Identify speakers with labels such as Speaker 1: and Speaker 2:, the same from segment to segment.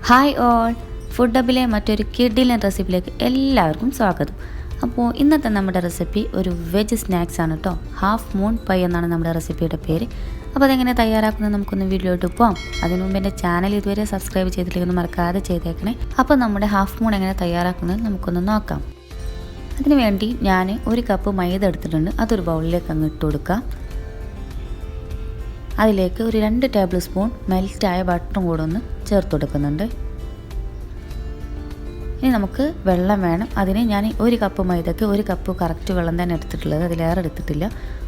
Speaker 1: Hi all, food ഹബിലെ മറ്റൊരു കിഡിലൻ റെസിപ്പിയിലേക്ക് എല്ലാവർക്കും സ്വാഗതം. അപ്പോൾ ഇന്നത്തെ നമ്മുടെ റെസിപ്പി ഒരു വെജ് സ്നാക്സ് ആണ് കേട്ടോ. ഹാഫ് മൂൺ പൈ എന്നാണ് നമ്മുടെ റെസിപ്പിയുടെ പേര്. അപ്പോൾ അതെങ്ങനെ തയ്യാറാക്കുന്നത് നമുക്കൊന്ന് വീഡിയോയിട്ട് പോകാം. അതിനു മുമ്പ് എൻ്റെ ചാനൽ ഇതുവരെ സബ്സ്ക്രൈബ് ചെയ്തിട്ടില്ലെന്ന് മറക്കാതെ ചെയ്തേക്കണേ. അപ്പോൾ നമ്മുടെ ഹാഫ് മൂൺ എങ്ങനെ തയ്യാറാക്കുന്നത് നമുക്കൊന്ന് നോക്കാം. അതിനുവേണ്ടി ഞാൻ ഒരു കപ്പ് മൈദ എടുത്തിട്ടുണ്ട്. അതൊരു ബൗളിലേക്ക് അങ്ങ് ഇട്ട് കൊടുക്കാം. അതിലേക്ക് ഒരു 2 ടേബിൾ സ്പൂൺ മെൽറ്റായ ബട്ടറും കൂടെ ഒന്ന് ചേർത്ത് കൊടുക്കുന്നുണ്ട്. ഇനി നമുക്ക് വെള്ളം വേണം. അതിന് ഞാൻ ഒരു കപ്പ് മൈദയ്ക്ക് ഒരു കപ്പ് കറക്റ്റ് വെള്ളം തന്നെ എടുത്തിട്ടുള്ളത്, അതിലേറെ എടുത്തിട്ടില്ല.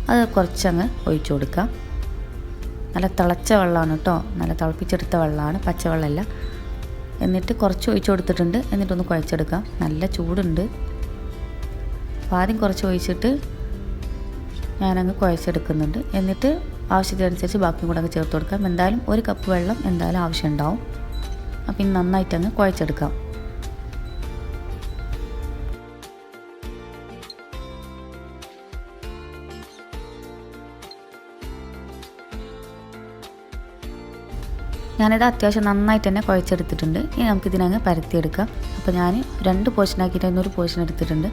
Speaker 1: അത് കുറച്ചങ്ങ് ഒഴിച്ചു കൊടുക്കാം. നല്ല തിളച്ച വെള്ളമാണ് കേട്ടോ, നല്ല തിളപ്പിച്ചെടുത്ത വെള്ളമാണ്, പച്ചവെള്ളമല്ല. എന്നിട്ട് കുറച്ച് ഒഴിച്ചു കൊടുത്തിട്ടുണ്ട്. എന്നിട്ടൊന്ന് കുഴച്ചെടുക്കാം. നല്ല ചൂടുണ്ട്. അപ്പോൾ ആദ്യം കുറച്ച് ഒഴിച്ചിട്ട് ഞാനങ്ങ് കുഴച്ചെടുക്കുന്നുണ്ട്. എന്നിട്ട് ആവശ്യത്തിനനുസരിച്ച് ബാക്കിയും കൂടെ അങ്ങ് ചേർത്ത് കൊടുക്കാം. എന്തായാലും ഒരു കപ്പ് വെള്ളം എന്തായാലും ആവശ്യമുണ്ടാവും. അപ്പം ഇനി നന്നായിട്ടങ്ങ് കുഴച്ചെടുക്കാം. ഞാനിത് അത്യാവശ്യം നന്നായിട്ട് തന്നെ കുഴച്ചെടുത്തിട്ടുണ്ട്. ഇനി നമുക്കിതിനങ്ങ് പരത്തിയെടുക്കാം. അപ്പോൾ ഞാൻ 2 പോർഷനാക്കിയിട്ട് ഒരു പോർഷൻ എടുത്തിട്ടുണ്ട്.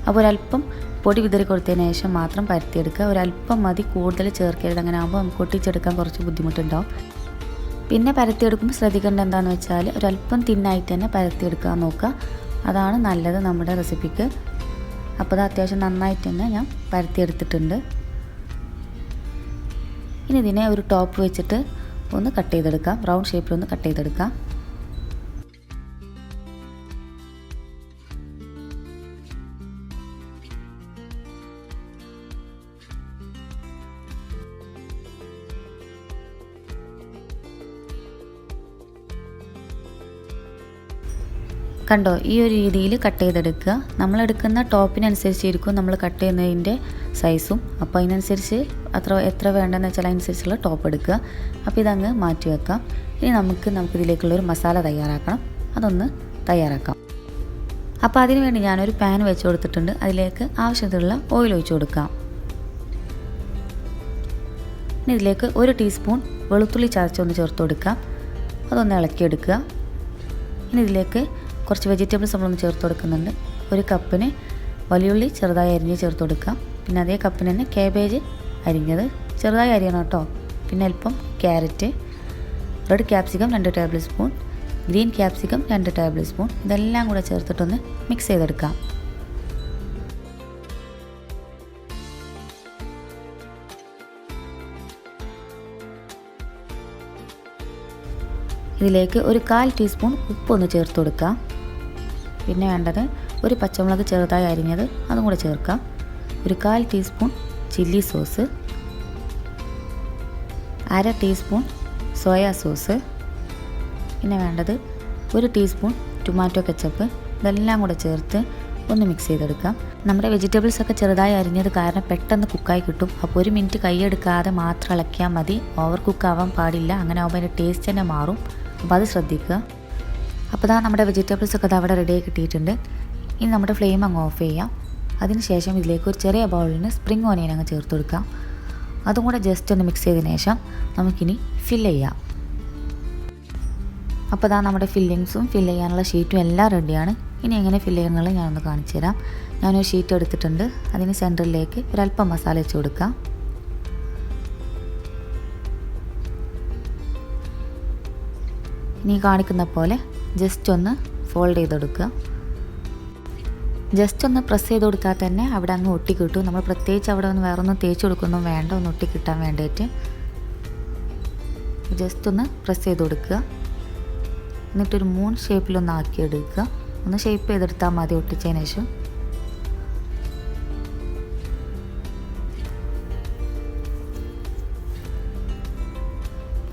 Speaker 1: അപ്പോൾ ഒരല്പം പൊടി വിതറി കൊടുത്തതിന് ശേഷം മാത്രം പരത്തിയെടുക്കുക. ഒരല്പം മതി, കൂടുതൽ ചേർക്കരുത്. അങ്ങനെ ആകുമ്പോൾ നമുക്ക് ഒട്ടിച്ചെടുക്കാൻ കുറച്ച് ബുദ്ധിമുട്ടുണ്ടാവും. പിന്നെ പരത്തിയെടുക്കുമ്പോൾ ശ്രദ്ധിക്കേണ്ടത് എന്താണെന്ന് വെച്ചാൽ ഒരല്പം തിന്നായിട്ട് തന്നെ പരത്തിയെടുക്കാൻ നോക്കുക. അതാണ് നല്ലത് നമ്മുടെ റെസിപ്പിക്ക്. അപ്പോൾ അത് അത്യാവശ്യം നന്നായിട്ട് തന്നെ ഞാൻ പരത്തിയെടുത്തിട്ടുണ്ട്. ഇനി ഇതിനെ ഒരു ടോപ്പ് വെച്ചിട്ട് ഒന്ന് കട്ട് ചെയ്തെടുക്കാം. റൗണ്ട് ഷേപ്പിലൊന്ന് കട്ട് ചെയ്തെടുക്കാം. കണ്ടോ, ഈ ഒരു രീതിയിൽ കട്ട് ചെയ്തെടുക്കുക. നമ്മളെടുക്കുന്ന ടോപ്പിനനുസരിച്ചിരിക്കും നമ്മൾ കട്ട് ചെയ്യുന്നതിൻ്റെ സൈസും. അപ്പോൾ അതിനനുസരിച്ച് എത്ര വേണ്ടെന്ന് വെച്ചാൽ അതിനനുസരിച്ചുള്ള ടോപ്പ് എടുക്കുക. അപ്പോൾ ഇതങ്ങ് മാറ്റി വെക്കാം. ഇനി നമുക്കിതിലേക്കുള്ളൊരു മസാല തയ്യാറാക്കണം. അതൊന്ന് തയ്യാറാക്കാം. അപ്പോൾ അതിന് വേണ്ടി ഞാനൊരു പാൻ വെച്ച് കൊടുത്തിട്ടുണ്ട്. അതിലേക്ക് ആവശ്യത്തിനുള്ള ഓയിൽ ഒഴിച്ച് കൊടുക്കാം. ഇനി ഇതിലേക്ക് 1 ടീസ്പൂൺ വെളുത്തുള്ളി ചതച്ചൊന്ന് ചേർത്ത് കൊടുക്കാം. അതൊന്ന് ഇളക്കിയെടുക്കുക. ഇനി ഇതിലേക്ക് കുറച്ച് വെജിറ്റബിൾസ് നമ്മളൊന്ന് ചേർത്ത് കൊടുക്കുന്നുണ്ട്. 1 കപ്പിന് വലിയുള്ളി ചെറുതായി അരിഞ്ഞ് ചേർത്ത് കൊടുക്കാം. പിന്നെ അതേ കപ്പിന് തന്നെ കാബേജ് അരിഞ്ഞത് ചെറുതായി അരിയണം കേട്ടോ. പിന്നെ അല്പം carrot, red capsicum 2 table spoon, green capsicum 2 table spoon. ഇതെല്ലാം കൂടെ ചേർത്തിട്ടൊന്ന് മിക്സ് ചെയ്തെടുക്കാം. ഇതിലേക്ക് ഒരു 1/4 ടീസ്പൂൺ ഉപ്പൊന്ന് ചേർത്ത് കൊടുക്കാം. പിന്നെ വേണ്ടത് ഒരു പച്ചമുളക് ചെറുതായി അരിഞ്ഞത്, അതും കൂടെ ചേർക്കാം. ഒരു 1/4 teaspoon chilli sauce, 1/2 teaspoon soya sauce, പിന്നെ വേണ്ടത് 1 ടീസ്പൂൺ ടൊമാറ്റോ കെച്ചപ്പ്. ഇതെല്ലാം കൂടെ ചേർത്ത് ഒന്ന് മിക്സ് ചെയ്തെടുക്കാം. നമ്മുടെ വെജിറ്റബിൾസൊക്കെ ചെറുതായി അരിഞ്ഞത് കാരണം പെട്ടെന്ന് കുക്കായി കിട്ടും. അപ്പോൾ 1 മിനിറ്റ് കൈയെടുക്കാതെ മാത്രം ഇളക്കിയാൽ മതി. ഓവർ കുക്കാവാൻ പാടില്ല. അങ്ങനെ ആകുമ്പോൾ അതിൻ്റെ ടേസ്റ്റ് തന്നെ മാറും. അപ്പോൾ അത് ശ്രദ്ധിക്കുക. അപ്പോൾ നമ്മുടെ വെജിറ്റബിൾസൊക്കെ അവിടെ റെഡിയായി കിട്ടിയിട്ടുണ്ട്. ഇനി നമ്മുടെ ഫ്ലെയിം അങ്ങ് ഓഫ് ചെയ്യാം. അതിനുശേഷം ഇതിലേക്ക് ഒരു ചെറിയ ബൗളിന് സ്പ്രിംഗ് ഓനിയൻ അങ്ങ് ചേർത്ത് കൊടുക്കാം. അതും കൂടെ ജസ്റ്റ് ഒന്ന് മിക്സ് ചെയ്തതിന് ശേഷം നമുക്കിനി ഫില്ല് ചെയ്യാം. അപ്പോൾ നമ്മുടെ ഫില്ലിങ്സും ഫില്ല് ചെയ്യാനുള്ള ഷീറ്റും എല്ലാം റെഡിയാണ്. ഇനി എങ്ങനെ ഫില്ല് ചെയ്യുന്നത് ഞാനൊന്ന് കാണിച്ചു തരാം. ഞാനൊരു ഷീറ്റ് എടുത്തിട്ടുണ്ട്. അതിന് സെൻറ്ററിലേക്ക് ഒരല്പം മസാല വെച്ച് കൊടുക്കാം. ഇനി കാണിക്കുന്ന പോലെ ജസ്റ്റ് ഒന്ന് ഫോൾഡ് ചെയ്തെടുക്കുക. ജസ്റ്റ് ഒന്ന് പ്രസ് ചെയ്ത് കൊടുത്താൽ തന്നെ അവിടെ അങ്ങ് ഒട്ടിക്കിട്ടും. നമ്മൾ പ്രത്യേകിച്ച് അവിടെ ഒന്ന് വേറെ ഒന്നും തേച്ച് കൊടുക്കൊന്നും വേണ്ട, ഒന്ന് ഒട്ടിക്കിട്ടാൻ വേണ്ടിയിട്ട് ജസ്റ്റ് ഒന്ന് പ്രസ് ചെയ്ത് കൊടുക്കുക. എന്നിട്ടൊരു 3 ഷേപ്പിലൊന്ന് ആക്കിയെടുക്കുക. ഒന്ന് ഷേപ്പ് ചെയ്തെടുത്താൽ മതി ഒട്ടിച്ചതിന് ശേഷം.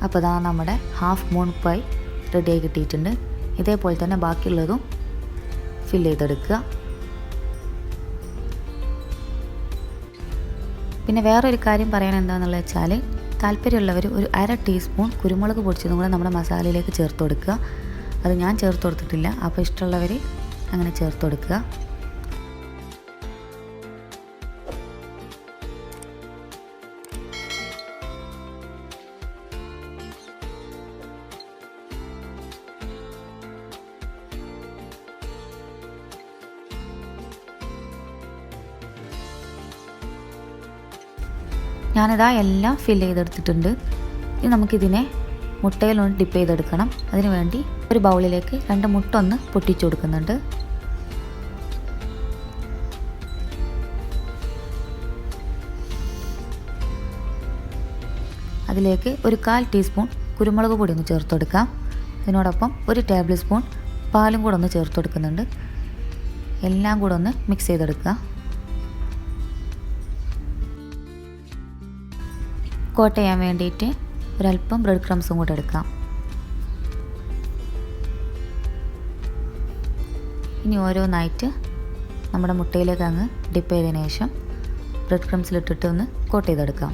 Speaker 1: അപ്പോൾ നമ്മുടെ ഹാഫ് മൂൺ പൈ റെഡിയായി കിട്ടിയിട്ടുണ്ട്. ഇതേപോലെ തന്നെ ബാക്കിയുള്ളതും ഫില്ല് ചെയ്തെടുക്കുക. പിന്നെ വേറൊരു കാര്യം പറയാൻ എന്താണെന്നുള്ളത് വെച്ചാൽ താല്പര്യമുള്ളവർ ഒരു 1/2 ടീസ്പൂൺ കുരുമുളക് പൊടിച്ചതും കൂടെ നമ്മുടെ മസാലയിലേക്ക് ചേർത്ത് കൊടുക്കുക. അത് ഞാൻ ചേർത്ത് കൊടുത്തിട്ടില്ല. അപ്പോൾ ഇഷ്ടമുള്ളവർ അങ്ങനെ ചേർത്ത് കൊടുക്കുക. ഞാനിതാ എല്ലാം ഫില്ല് ചെയ്തെടുത്തിട്ടുണ്ട്. ഇനി നമുക്കിതിനെ മുട്ടയിലൊന്ന് ഡിപ്പ് ചെയ്തെടുക്കണം. അതിന് വേണ്ടി ഒരു ബൗളിലേക്ക് 2 മുട്ട ഒന്ന് പൊട്ടിച്ചു കൊടുക്കുന്നുണ്ട്. അതിലേക്ക് ഒരു 1/4 ടീസ്പൂൺ കുരുമുളക് പൊടി ഒന്ന് ചേർത്ത് കൊടുക്കാം. അതിനോടൊപ്പം 1 ടേബിൾ സ്പൂൺ പാലും കൂടെ ഒന്ന് ചേർത്ത് കൊടുക്കുന്നുണ്ട്. എല്ലാം കൂടെ ഒന്ന് മിക്സ് ചെയ്തെടുക്കുക. കോട്ട് ചെയ്യാൻ വേണ്ടിയിട്ട് ഒരല്പം ബ്രെഡ് ക്രംസും കൂടെ എടുക്കാം. ഇനി ഓരോന്നായിട്ട് നമ്മുടെ മുട്ടയിലേക്ക് അങ്ങ് ഡിപ്പ് ചെയ്തതിന് ശേഷം ബ്രെഡ് ക്രംസിലിട്ടിട്ട് ഒന്ന് കോട്ട് ചെയ്തെടുക്കാം.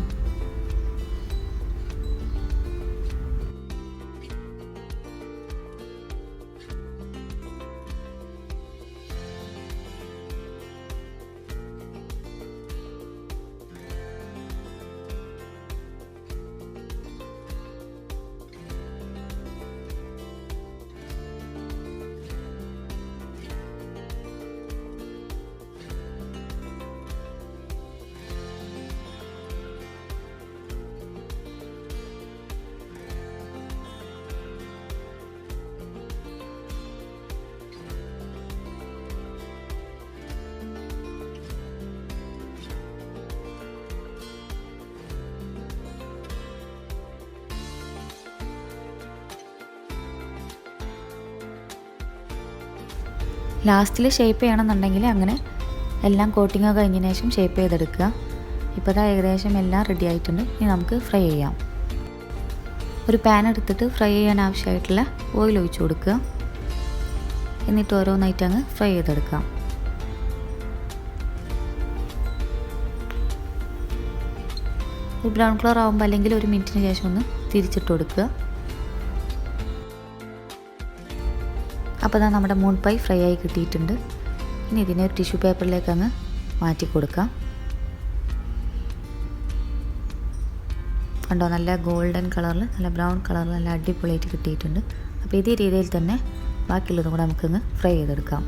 Speaker 1: ലാസ്റ്റിൽ ഷേപ്പ് ചെയ്യണമെന്നുണ്ടെങ്കിൽ അങ്ങനെ എല്ലാം കോട്ടിങ് കഴിഞ്ഞതിന് ശേഷം ഷേപ്പ് ചെയ്തെടുക്കുക. ഇപ്പോൾ ഇതാ ഏകദേശം എല്ലാം റെഡി ആയിട്ടുണ്ട്. ഇനി നമുക്ക് ഫ്രൈ ചെയ്യാം. ഒരു പാൻ എടുത്തിട്ട് ഫ്രൈ ചെയ്യാൻ ആവശ്യമായിട്ടുള്ള ഓയിൽ ഒഴിച്ച് കൊടുക്കുക. എന്നിട്ട് ഓരോന്നായിട്ട് അങ്ങ് ഫ്രൈ ചെയ്തെടുക്കാം. ഒരു ബ്രൗൺ കളർ ആകുമ്പോൾ അല്ലെങ്കിൽ 1 മിനിറ്റിന് ശേഷം ഒന്ന് തിരിച്ചിട്ട് കൊടുക്കുക. അപ്പോൾ നമ്മുടെ മൂൺ പൈ ഫ്രൈ ആയി കിട്ടിയിട്ടുണ്ട്. ഇനി ഇതിനെ ഒരു ടിഷ്യൂ പേപ്പറിലേക്ക് അങ്ങ് മാറ്റി കൊടുക്കാം. കണ്ടോ, നല്ല ഗോൾഡൻ കളറിൽ നല്ല ബ്രൗൺ കളറിൽ നല്ല അടിപൊളിയായിട്ട് കിട്ടിയിട്ടുണ്ട്. അപ്പോൾ ഇതേ രീതിയിൽ തന്നെ ബാക്കിയുള്ളതും കൂടെ നമുക്കങ്ങ് ഫ്രൈ ചെയ്തെടുക്കാം.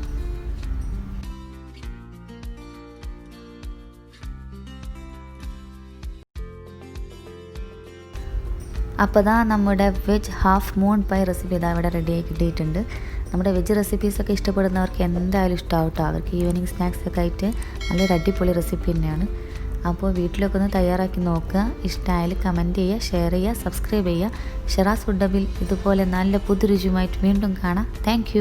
Speaker 1: അപ്പോൾ നമ്മുടെ veg half moon pi recipe ഇവിടെ റെഡിയായി കിട്ടിയിട്ടുണ്ട്. നമ്മുടെ വെജ് റെസിപ്പീസൊക്കെ ഇഷ്ടപ്പെടുന്നവർക്ക് എന്തായാലും ഇഷ്ടമാവും കേട്ടോ. അവർക്ക് ഈവനിങ് സ്നാക്സൊക്കെ ആയിട്ട് നല്ലൊരു അടിപൊളി റെസിപ്പി തന്നെയാണ്. അപ്പോൾ വീട്ടിലൊക്കെ ഒന്ന് തയ്യാറാക്കി നോക്കുക. ഇഷ്ടമായാൽ കമൻറ്റ് ചെയ്യുക, ഷെയർ ചെയ്യുക, സബ്സ്ക്രൈബ് ചെയ്യുക. ഷെറാസ് ഫുഡ് ഹബിൽ ഇതുപോലെ നല്ല പുതുരുചിയുമായിട്ട് വീണ്ടും കാണാം. താങ്ക്